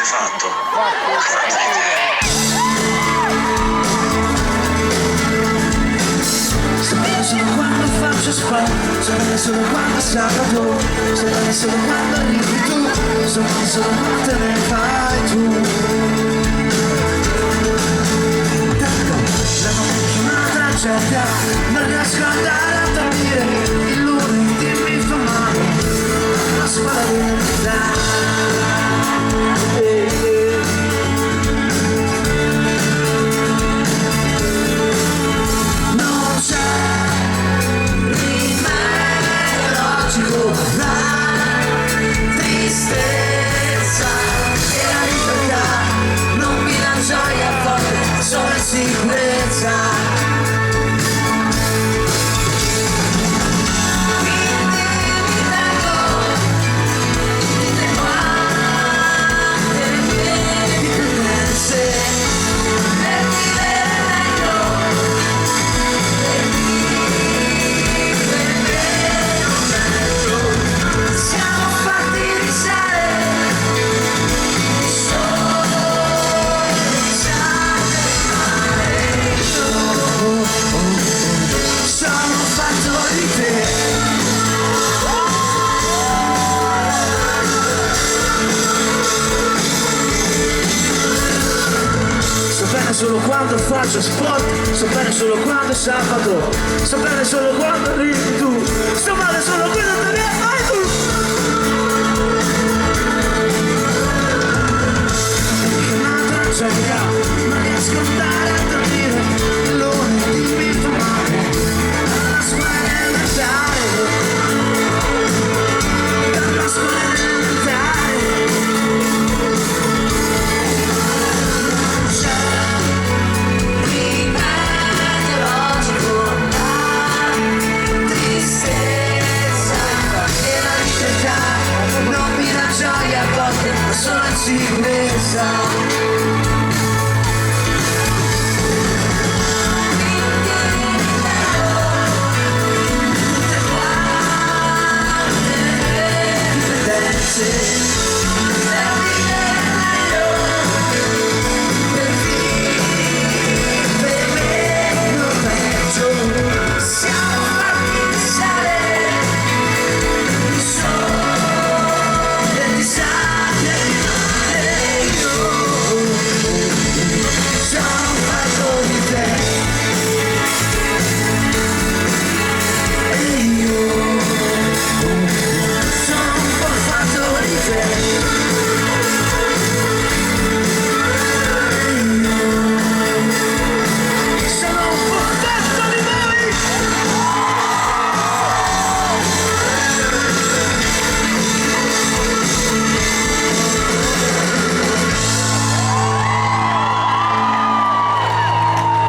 avete fatto? Fate ridere. So bene solo quando faccio sport, so bene solo quando salgo tu, so bene solo quando arrivi tu, so bene solo quando te ne fai tu. Intanto la notte è una tragedia, non riesco ad andare a dormire, il lunedì mi fa male, la scuola di verità. Solo quando faccio sport, sto bene solo quando è sabato, sto bene solo quando arrivi tu, sto male solo quando te ne fai tu. È una tragedia, non riesco ad andare a dormire, il lunedì mi fa male, la scuola elementare, la scuola elementare. Solo sicurezza.